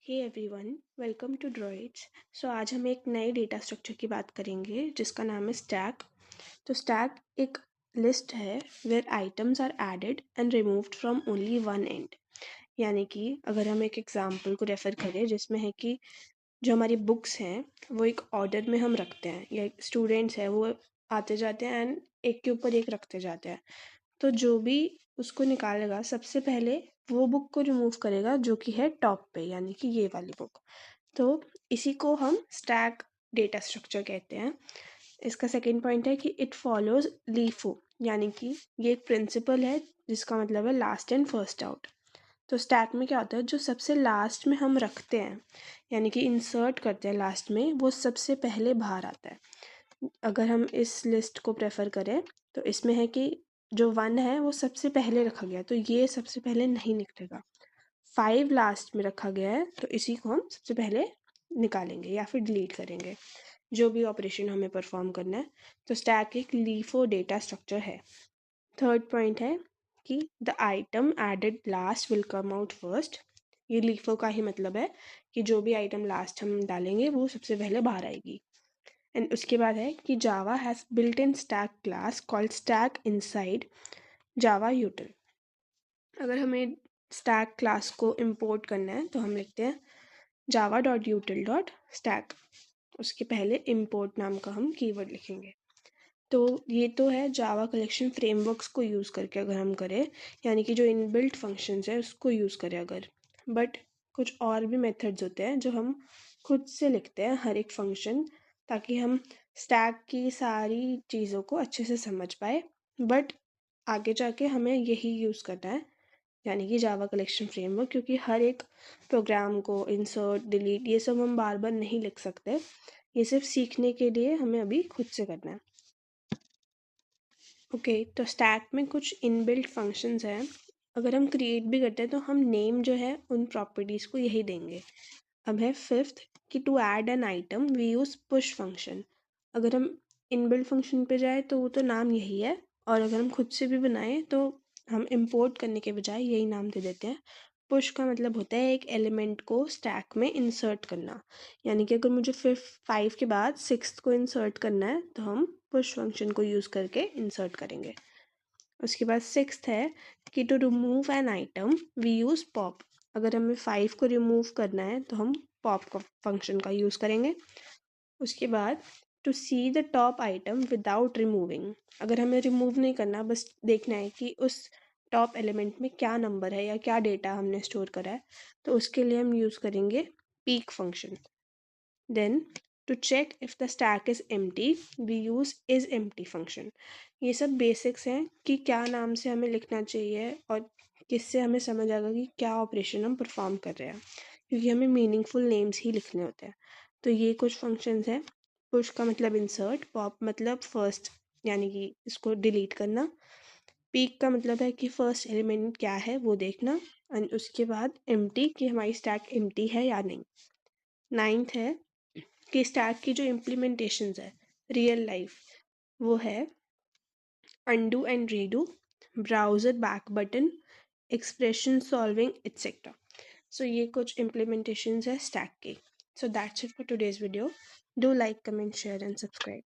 Hey everyone, welcome to droids. So आज हम एक नए डेटा स्ट्रक्चर की बात करेंगे जिसका नाम है स्टैक। तो स्टैक एक लिस्ट है where items are added and removed from only one end. यानी कि अगर हम एक एग्जांपल को रेफ़र करें जिसमें है कि जो हमारी बुक्स हैं वो एक ऑर्डर में हम रखते हैं, या स्टूडेंट्स हैं वो आते जाते हैं एंड एक के ऊपर एक रखते जाते हैं। तो जो भी उसको निकालेगा सबसे पहले वो बुक को रिमूव करेगा जो कि है टॉप पे, यानी कि ये वाली बुक। तो इसी को हम स्टैक डेटा स्ट्रक्चर कहते हैं। इसका सेकंड पॉइंट है कि इट फॉलोज लीफो, यानी कि ये एक प्रिंसिपल है जिसका मतलब है लास्ट एंड फर्स्ट आउट। तो स्टैक में क्या होता है, जो सबसे लास्ट में हम रखते हैं यानी कि इंसर्ट करते हैं लास्ट में, वो सबसे पहले बाहर आता है। अगर हम इस लिस्ट को प्रेफर करें तो इसमें है कि जो वन है वो सबसे पहले रखा गया है, तो ये सबसे पहले नहीं निकलेगा। फाइव लास्ट में रखा गया है तो इसी को हम सबसे पहले निकालेंगे या फिर डिलीट करेंगे, जो भी ऑपरेशन हमें परफॉर्म करना है। तो स्टैक एक लीफो डेटा स्ट्रक्चर है। थर्ड पॉइंट है कि the item added last will come out first. ये लीफो का ही मतलब है कि जो भी आइटम लास्ट हम डालेंगे वो सबसे पहले बाहर आएगी। एंड उसके बाद है कि Java has built in stack class called stack inside Java util. अगर हमें स्टैक क्लास को इंपोर्ट करना है तो हम लिखते हैं जावा डॉट यूटिल डॉट स्टैक, उसके पहले इंपोर्ट नाम का हम कीवर्ड लिखेंगे। तो ये तो है जावा कलेक्शन फ्रेमवर्क्स को यूज़ करके अगर हम करें, यानी कि जो इनबिल्ट फंक्शंस है उसको यूज़ करें अगर। बट कुछ और भी मेथड्स होते हैं जो हम खुद से लिखते हैं हर एक फंक्शन, ताकि हम स्टैक की सारी चीज़ों को अच्छे से समझ पाए। बट आगे जाके हमें यही यूज़ करना है, यानी कि जावा कलेक्शन फ्रेमवर्क, क्योंकि हर एक प्रोग्राम को इंसर्ट डिलीट ये सब हम बार बार नहीं लिख सकते। ये सिर्फ सीखने के लिए हमें अभी खुद से करना है। ओके, तो स्टैक में कुछ इनबिल्ट फंक्शंस हैं। अगर हम क्रिएट भी करते हैं तो हम नेम जो है उन प्रॉपर्टीज़ को यही देंगे। अब है फिफ्थ कि to add an item we use push function. अगर हम इनबिल्ट फंक्शन पे जाए तो वो तो नाम यही है, और अगर हम खुद से भी बनाएं तो हम इंपोर्ट करने के बजाय यही नाम दे देते हैं। पुश का मतलब होता है एक एलिमेंट को स्टैक में इंसर्ट करना, यानी कि अगर मुझे फाइव के बाद सिक्स्थ को इंसर्ट करना है तो हम पुश फंक्शन को यूज़ करके इंसर्ट करेंगे। उसके बाद सिक्स्थ है कि to remove an item we use pop. अगर हमें फाइव को रिमूव करना है तो हम पॉप का फंक्शन का यूज़ करेंगे। उसके बाद to see the top item without removing. अगर हमें रिमूव नहीं करना, बस देखना है कि उस टॉप एलिमेंट में क्या नंबर है या क्या डेटा हमने स्टोर करा है, तो उसके लिए हम यूज़ करेंगे peek function. Then to check if the stack is empty we use is empty function. ये सब बेसिक्स हैं कि क्या नाम से हमें लिखना चाहिए और किससे हमें समझ आएगा कि क्या ऑपरेशन हम परफॉर्म कर रहे हैं, क्योंकि हमें मीनिंगफुल नेम्स ही लिखने होते हैं। तो ये कुछ फंक्शंस हैं। पुश का मतलब इंसर्ट, पॉप मतलब फर्स्ट यानी कि इसको डिलीट करना, पीक का मतलब है कि फर्स्ट एलिमेंट क्या है वो देखना, एंड उसके बाद एम्प्टी कि हमारी स्टैक एम्प्टी है या नहीं। नाइन्थ है कि स्टैक की जो इम्प्लीमेंटेशंस है रियल लाइफ, वो है undo and redo, browser back button, expression solving etcetera. So ये कुछ इम्प्लीमेंटेशंस है स्टैक के। So that's it for today's video. Do like, comment, share and subscribe.